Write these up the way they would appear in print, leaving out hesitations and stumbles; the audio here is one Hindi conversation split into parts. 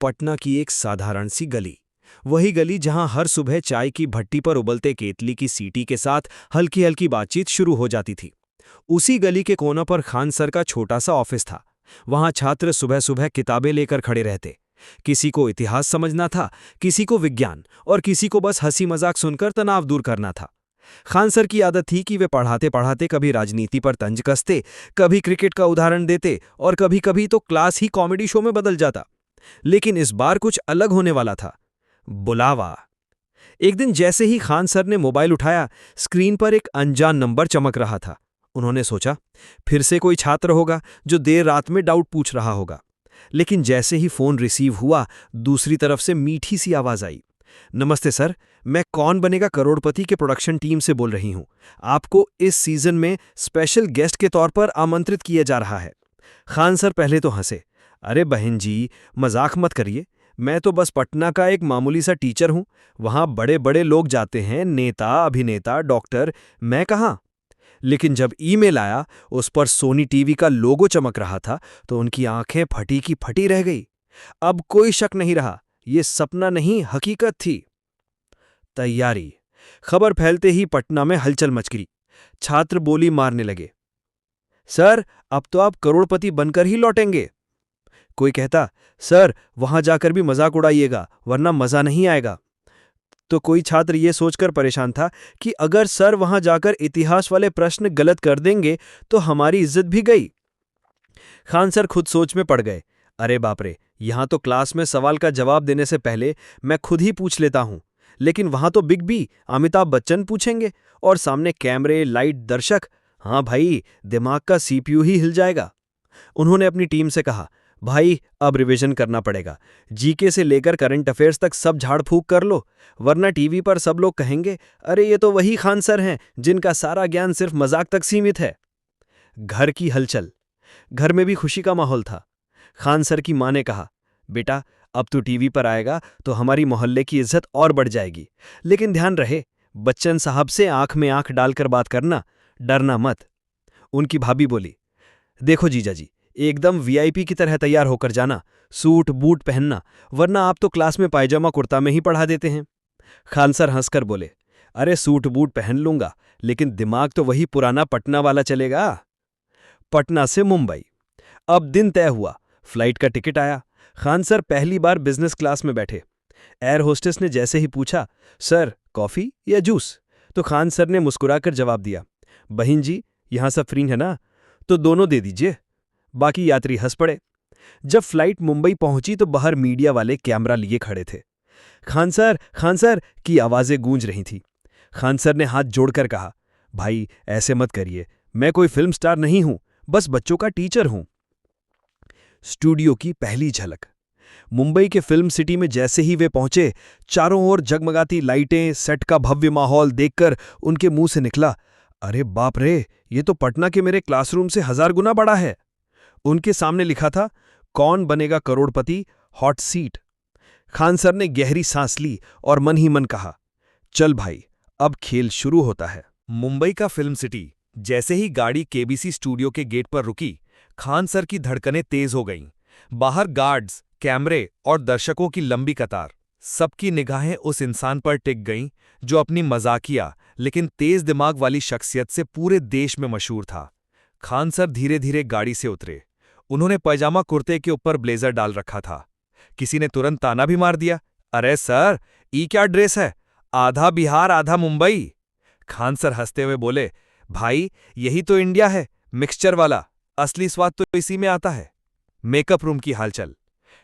पटना की एक साधारण सी गली। वही गली जहां हर सुबह चाय की भट्टी पर उबलते केतली की सीटी के साथ हल्की हल्की बातचीत शुरू हो जाती थी। उसी गली के कोना पर खान सर का छोटा सा ऑफिस था। वहां छात्र सुबह सुबह किताबें लेकर खड़े रहते। किसी को इतिहास समझना था, किसी को विज्ञान, और किसी को बस हंसी मजाक सुनकर तनाव दूर करना था। खान सर की आदत थी कि वे पढ़ाते पढ़ाते कभी राजनीति पर तंज कसते, कभी क्रिकेट का उदाहरण देते, और कभी कभी तो क्लास ही कॉमेडी शो में बदल जाता। लेकिन इस बार कुछ अलग होने वाला था। बुलावा। एक दिन जैसे ही खान सर ने मोबाइल उठाया, स्क्रीन पर एक अनजान नंबर चमक रहा था। उन्होंने सोचा, फिर से कोई छात्र होगा जो देर रात में डाउट पूछ रहा होगा। लेकिन जैसे ही फोन रिसीव हुआ, दूसरी तरफ से मीठी सी आवाज आई। नमस्ते सर, मैं कौन बनेगा करोड़पति के प्रोडक्शन टीम से बोल रही हूं। आपको इस सीजन में स्पेशल गेस्ट के तौर पर आमंत्रित किया जा रहा है। खान सर पहले तो हंसे। अरे बहन जी, मजाक मत करिए। मैं तो बस पटना का एक मामूली सा टीचर हूं। वहां बड़े बड़े लोग जाते हैं, नेता, अभिनेता, डॉक्टर। मैं कहाँ? लेकिन जब ईमेल आया, उस पर सोनी टीवी का लोगो चमक रहा था, तो उनकी आंखें फटी की फटी रह गई। अब कोई शक नहीं रहा, ये सपना नहीं, हकीकत थी। तैयारी। खबर फैलते ही पटना में हलचल मच गई। छात्र बोली मारने लगे, सर अब तो आप करोड़पति बनकर ही लौटेंगे। कोई कहता, सर वहां जाकर भी मजाक उड़ाइएगा, वरना मजा नहीं आएगा। तो कोई छात्र ये सोचकर परेशान था कि अगर सर वहां जाकर इतिहास वाले प्रश्न गलत कर देंगे तो हमारी इज्जत भी गई। खान सर खुद सोच में पड़ गए। अरे बाप रे, यहां तो क्लास में सवाल का जवाब देने से पहले मैं खुद ही पूछ लेता हूं, लेकिन वहां तो बिग बी, अमिताभ बच्चन पूछेंगे, और सामने कैमरे, लाइट, दर्शक। हाँ भाई, दिमाग का सीपीयू ही हिल जाएगा। उन्होंने अपनी टीम से कहा, भाई अब रिवीजन करना पड़ेगा। जीके से लेकर करंट अफेयर्स तक सब झाड़ फूक कर लो, वरना टीवी पर सब लोग कहेंगे, अरे ये तो वही खान सर हैं जिनका सारा ज्ञान सिर्फ मजाक तक सीमित है। घर की हलचल। घर में भी खुशी का माहौल था। खान सर की मां ने कहा, बेटा अब तू टीवी पर आएगा तो हमारी मोहल्ले की इज्जत और बढ़ जाएगी। लेकिन ध्यान रहे, बच्चन साहब से आंख में आंख डालकर बात करना, डरना मत। उनकी भाभी बोली, देखो जीजा जी, एकदम वीआईपी की तरह तैयार होकर जाना, सूट बूट पहनना, वरना आप तो क्लास में पायजामा कुर्ता में ही पढ़ा देते हैं। खान सर हंसकर बोले, अरे सूट बूट पहन लूंगा, लेकिन दिमाग तो वही पुराना पटना वाला चलेगा। पटना से मुंबई। अब दिन तय हुआ, फ्लाइट का टिकट आया। खान सर पहली बार बिजनेस क्लास में बैठे। एयर होस्टेस ने जैसे ही पूछा, सर कॉफी या जूस, तो खान सर ने मुस्कुराकर जवाब दिया, बहन जी यहां सब फ्री है ना, तो दोनों दे दीजिए। बाकी यात्री हंस पड़े। जब फ्लाइट मुंबई पहुंची तो बाहर मीडिया वाले कैमरा लिए खड़े थे। खान सर की आवाजें गूंज रही थी। खान सर ने हाथ जोड़कर कहा, भाई ऐसे मत करिए, मैं कोई फिल्म स्टार नहीं हूं, बस बच्चों का टीचर हूं। स्टूडियो की पहली झलक। मुंबई के फिल्म सिटी में जैसे ही वे पहुंचे, चारों ओर जगमगाती लाइटें, सेट का भव्य माहौल देखकर उनके मुंह से निकला, अरे बाप रे, ये तो पटना के मेरे क्लासरूम से 1000 गुना बड़ा है। उनके सामने लिखा था, कौन बनेगा करोड़पति, हॉट सीट। खान सर ने गहरी सांस ली और मन ही मन कहा, चल भाई अब खेल शुरू होता है। मुंबई का फिल्म सिटी। जैसे ही गाड़ी केबीसी स्टूडियो के गेट पर रुकी, खान सर की धड़कनें तेज हो गईं। बाहर गार्ड्स, कैमरे और दर्शकों की लंबी कतार। सबकी निगाहें उस इंसान पर टिक गईं जो अपनी मजाकिया लेकिन तेज दिमाग वाली शख्सियत से पूरे देश में मशहूर था। खान सर धीरे धीरे गाड़ी से उतरे। उन्होंने पैजामा कुर्ते के ऊपर ब्लेजर डाल रखा था। किसी ने तुरंत ताना भी मार दिया, अरे सर ये क्या ड्रेस है, आधा बिहार आधा मुंबई। खान सर हंसते हुए बोले, भाई यही तो इंडिया है, मिक्सचर वाला, असली स्वाद तो इसी में आता है। मेकअप रूम की हालचल।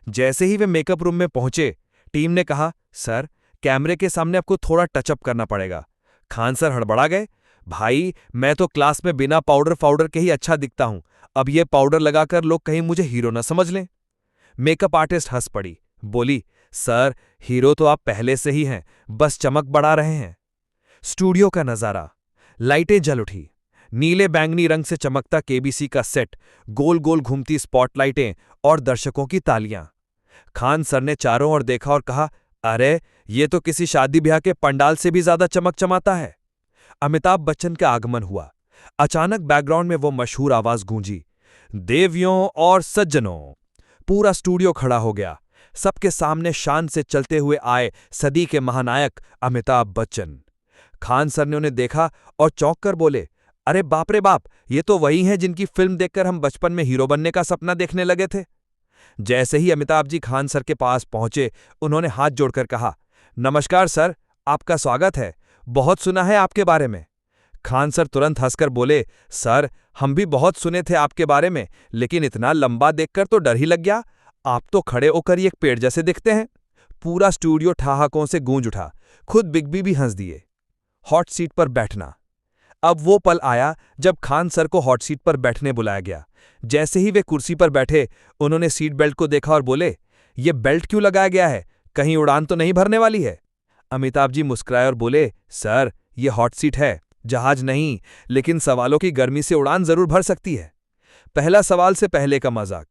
जैसे ही वे मेकअप रूम में पहुंचे, टीम ने कहा, सर कैमरे के सामने आपको थोड़ा टचअप करना पड़ेगा। खान सर हड़बड़ा गए, भाई मैं तो क्लास में बिना पाउडर फाउडर के ही अच्छा दिखता हूं, अब ये पाउडर लगाकर लोग कहीं मुझे हीरो न समझ लें। मेकअप आर्टिस्ट हंस पड़ी, बोली, सर हीरो तो आप पहले से ही हैं, बस चमक बढ़ा रहे हैं। स्टूडियो का नजारा। लाइटें जल उठी। नीले बैंगनी रंग से चमकता केबीसी का सेट, गोल गोल घूमती स्पॉटलाइटें और दर्शकों की तालियां। खान सर ने चारों ओर देखा और कहा, अरे ये तो किसी शादी ब्याह के पंडाल से भी ज्यादा चमकचमाता है। अमिताभ बच्चन का आगमन हुआ। अचानक बैकग्राउंड में वो मशहूर आवाज गूंजी, देवियों और सज्जनों। पूरा स्टूडियो खड़ा हो गया। सबके सामने शान से चलते हुए आए सदी के महानायक अमिताभ बच्चन। खान सर ने उन्हें देखा और चौंक कर बोले, अरे बाप रे बाप, ये तो वही हैं जिनकी फिल्म देखकर हम बचपन में हीरो बनने का सपना देखने लगे थे। जैसे ही अमिताभ जी खान सर के पास पहुंचे, उन्होंने हाथ जोड़कर कहा, नमस्कार सर, आपका स्वागत है, बहुत सुना है आपके बारे में। खान सर तुरंत हंसकर बोले, सर हम भी बहुत सुने थे आपके बारे में, लेकिन इतना लंबा देखकर तो डर ही लग गया। आप तो खड़े होकर ही एक पेड़ जैसे दिखते हैं। पूरा स्टूडियो ठहाकों से गूंज उठा, खुद बिग बी भी हंस दिए। हॉट सीट पर बैठना। अब वो पल आया जब खान सर को हॉट सीट पर बैठने बुलाया गया। जैसे ही वे कुर्सी पर बैठे, उन्होंने सीट बेल्ट को देखा और बोले, ये बेल्ट क्यों लगाया गया है, कहीं उड़ान तो नहीं भरने वाली है। अमिताभ जी मुस्कुराए और बोले, सर ये हॉट सीट है, जहाज नहीं, लेकिन सवालों की गर्मी से उड़ान जरूर भर सकती है। पहला सवाल से पहले का मजाक।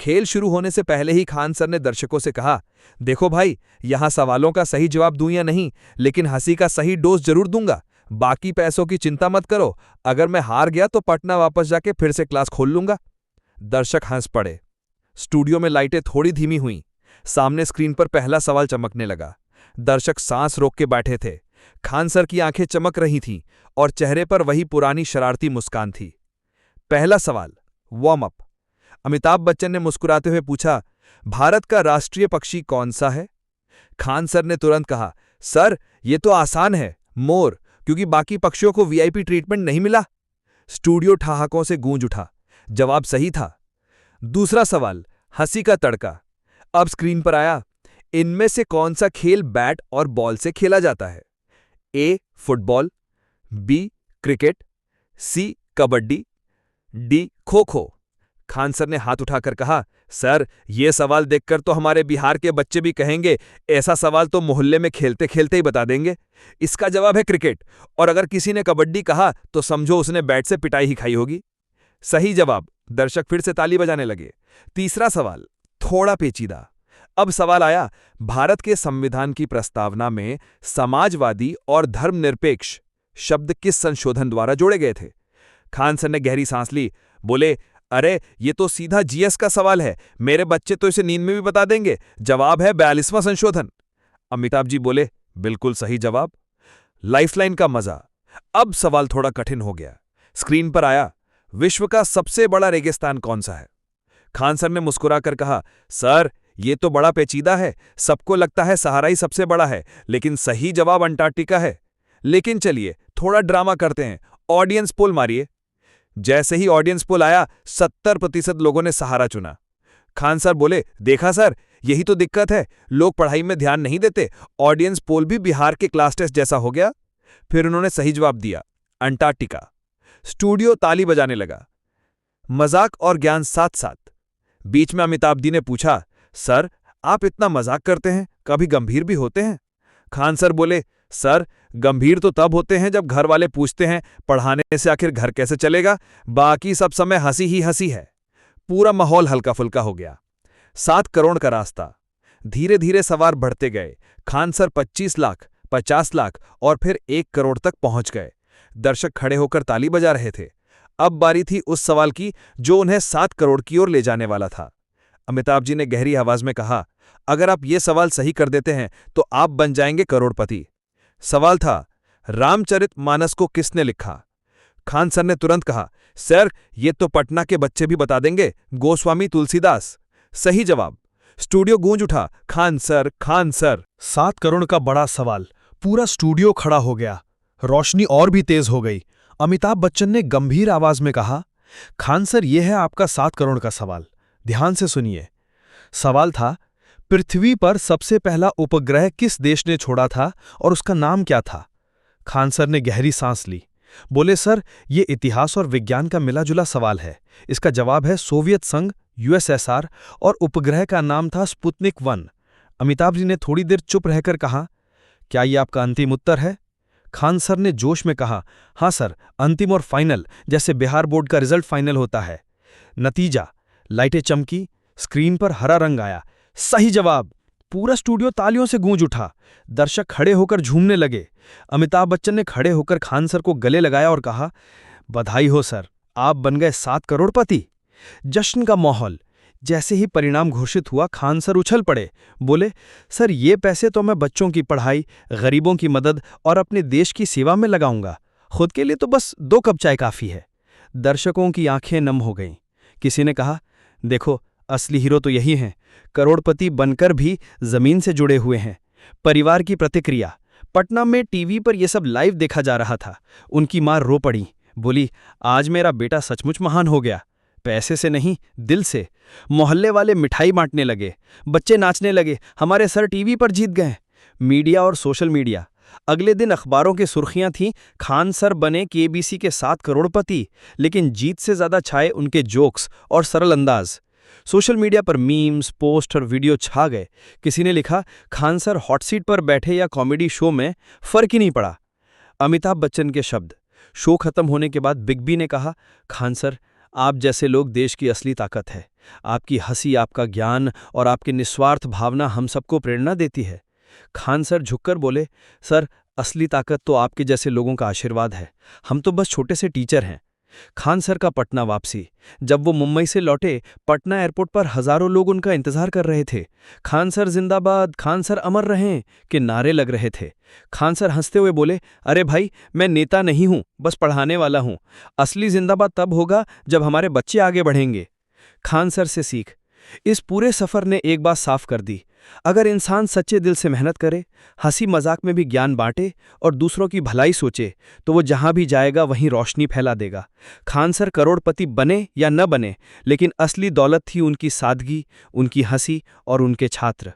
खेल शुरू होने से पहले ही खान सर ने दर्शकों से कहा, देखो भाई, यहां सवालों का सही जवाब दूं या नहीं, लेकिन हंसी का सही डोज जरूर दूंगा। बाकी पैसों की चिंता मत करो, अगर मैं हार गया तो पटना वापस जाके फिर से क्लास खोल लूंगा। दर्शक हंस पड़े। स्टूडियो में लाइटें थोड़ी धीमी हुईं। सामने स्क्रीन पर पहला सवाल चमकने लगा। दर्शक सांस रोक के बैठे थे। खान सर की आंखें चमक रही थीं और चेहरे पर वही पुरानी शरारती मुस्कान थी। पहला सवाल, वार्म अप। अमिताभ बच्चन ने मुस्कुराते हुए पूछा, भारत का राष्ट्रीय पक्षी कौन सा है? खान सर ने तुरंत कहा, सर ये तो आसान है, मोर, क्योंकि बाकी पक्षियों को वीआईपी ट्रीटमेंट नहीं मिला। स्टूडियो ठहाकों से गूंज उठा। जवाब सही था। दूसरा सवाल, हंसी का तड़का। अब स्क्रीन पर आया, इनमें से कौन सा खेल बैट और बॉल से खेला जाता है? ए फुटबॉल, बी क्रिकेट, सी कबड्डी, डी खो खो। खान सर ने हाथ उठाकर कहा, सर ये सवाल देखकर तो हमारे बिहार के बच्चे भी कहेंगे, ऐसा सवाल तो मोहल्ले में खेलते खेलते ही बता देंगे। इसका जवाब है क्रिकेट, और अगर किसी ने कबड्डी कहा तो समझो उसने बैट से पिटाई ही खाई होगी। सही जवाब। दर्शक फिर से ताली बजाने लगे। तीसरा सवाल, थोड़ा पेचीदा। अब सवाल आया, भारत के संविधान की प्रस्तावना में समाजवादी और धर्मनिरपेक्ष शब्द किस संशोधन द्वारा जोड़े गए थे? खान सर ने गहरी सांस ली, बोले, अरे ये तो सीधा जीएस का सवाल है, मेरे बच्चे तो इसे नींद में भी बता देंगे। जवाब है 42वां संशोधन। अमिताभ जी बोले, बिल्कुल सही जवाब। लाइफलाइन का मजा। अब सवाल थोड़ा कठिन हो गया। स्क्रीन पर आया, विश्व का सबसे बड़ा रेगिस्तान कौन सा है? खान सर ने मुस्कुराकर कहा, सर ये तो बड़ा पेचीदा है, सबको लगता है सहारा ही सबसे बड़ा है, लेकिन सही जवाब अंटार्कटिका है। लेकिन चलिए थोड़ा ड्रामा करते हैं, ऑडियंस पोल मारिए। जैसे ही ऑडियंस पोल आया, 70% लोगों ने सहारा चुना। खान सर बोले, देखा सर, यही तो दिक्कत है, लोग पढ़ाई में ध्यान नहीं देते। ऑडियंस पोल भी बिहार के क्लास टेस्ट जैसा हो गया। फिर उन्होंने सही जवाब दिया, अंटार्कटिका। स्टूडियो ताली बजाने लगा। मजाक और ज्ञान साथ साथ। बीच में अमिताभ जी ने पूछा, सर आप इतना मजाक करते हैं, कभी गंभीर भी होते हैं? खान सर बोले, सर गंभीर तो तब होते हैं जब घर वाले पूछते हैं, पढ़ाने से आखिर घर कैसे चलेगा, बाकी सब समय हंसी ही हंसी है। पूरा माहौल हल्का फुल्का हो गया। 7 करोड़ का रास्ता। धीरे धीरे सवार बढ़ते गए। खान सर 25 लाख, 50 लाख और फिर 1 करोड़ तक पहुंच गए। दर्शक खड़े होकर ताली बजा रहे थे। अब बारी थी उस सवाल की जो उन्हें 7 करोड़ की ओर ले जाने वाला था। अमिताभ जी ने गहरी आवाज में कहा, अगर आप ये सवाल सही कर देते हैं तो आप बन जाएंगे करोड़पति। सवाल था, रामचरितमानस को किसने लिखा? खान सर ने तुरंत कहा, सर ये तो पटना के बच्चे भी बता देंगे, गोस्वामी तुलसीदास। सही जवाब। स्टूडियो गूंज उठा, खान सर, खान सर। 7 करोड़ का बड़ा सवाल। पूरा स्टूडियो खड़ा हो गया। रोशनी और भी तेज हो गई। अमिताभ बच्चन ने गंभीर आवाज में कहा, खान सर ये है आपका 7 करोड़ का सवाल, ध्यान से सुनिए। सवाल था, पृथ्वी पर सबसे पहला उपग्रह किस देश ने छोड़ा था और उसका नाम क्या था? खान सर ने गहरी सांस ली। बोले, सर ये इतिहास और विज्ञान का मिला-जुला सवाल है। इसका जवाब है सोवियत संघ, यूएसएसआर, और उपग्रह का नाम था स्पुतनिक 1। अमिताभ जी ने थोड़ी देर चुप रहकर कहा, क्या ये आपका अंतिम उत्तर है? खान सर ने जोश में कहा, हाँ सर, अंतिम और फाइनल, जैसे बिहार बोर्ड का रिजल्ट फाइनल होता है। नतीजा। लाइटें चमकी, स्क्रीन पर हरा रंग आया। सही जवाब। पूरा स्टूडियो तालियों से गूंज उठा। दर्शक खड़े होकर झूमने लगे। अमिताभ बच्चन ने खड़े होकर खान सर को गले लगाया और कहा, बधाई हो सर, आप बन गए 7 करोड़पति। जश्न का माहौल। जैसे ही परिणाम घोषित हुआ खान सर उछल पड़े। बोले, सर ये पैसे तो मैं बच्चों की पढ़ाई, गरीबों की मदद और अपने देश की सेवा में लगाऊंगा। खुद के लिए तो बस 2 कप चाय काफ़ी है। दर्शकों की आंखें नम हो गईं। किसी ने कहा, देखो असली हीरो तो यही हैं, करोड़पति बनकर भी जमीन से जुड़े हुए हैं। परिवार की प्रतिक्रिया। पटना में टीवी पर यह सब लाइव देखा जा रहा था। उनकी मां रो पड़ी, बोली, आज मेरा बेटा सचमुच महान हो गया। पैसे से नहीं, दिल से। मोहल्ले वाले मिठाई बांटने लगे, बच्चे नाचने लगे, हमारे सर टीवी पर जीत गए। मीडिया और सोशल मीडिया। अगले दिन अखबारों की सुर्खियां थीं, खान सर बने केबीसी के 7 करोड़पति, लेकिन जीत से ज्यादा छाए उनके जोक्स और सरल अंदाज। सोशल मीडिया पर मीम्स, पोस्ट और वीडियो छा गए। किसी ने लिखा, खान सर हॉट सीट पर बैठे या कॉमेडी शो में, फर्क ही नहीं पड़ा। अमिताभ बच्चन के शब्द। शो खत्म होने के बाद बिग बी ने कहा, खान सर, आप जैसे लोग देश की असली ताकत है। आपकी हंसी, आपका ज्ञान और आपकी निस्वार्थ भावना हम सबको प्रेरणा देती है। खान सर झुककर बोले, सर, असली ताकत तो आपके जैसे लोगों का आशीर्वाद है। हम तो बस छोटे से टीचर हैं। खान सर का पटना वापसी। जब वो मुंबई से लौटे, पटना एयरपोर्ट पर हजारों लोग उनका इंतजार कर रहे थे। खान सर जिंदाबाद, खान सर अमर रहें के नारे लग रहे थे। खान सर हंसते हुए बोले, अरे भाई, मैं नेता नहीं हूं, बस पढ़ाने वाला हूं। असली जिंदाबाद तब होगा जब हमारे बच्चे आगे बढ़ेंगे। खान सर से सीख। इस पूरे सफर ने एक बात साफ कर दी, अगर इंसान सच्चे दिल से मेहनत करे, हंसी मजाक में भी ज्ञान बांटे और दूसरों की भलाई सोचे, तो वो जहां भी जाएगा वहीं रोशनी फैला देगा। खान सर करोड़पति बने या न बने, लेकिन असली दौलत थी उनकी सादगी, उनकी हंसी और उनके छात्र।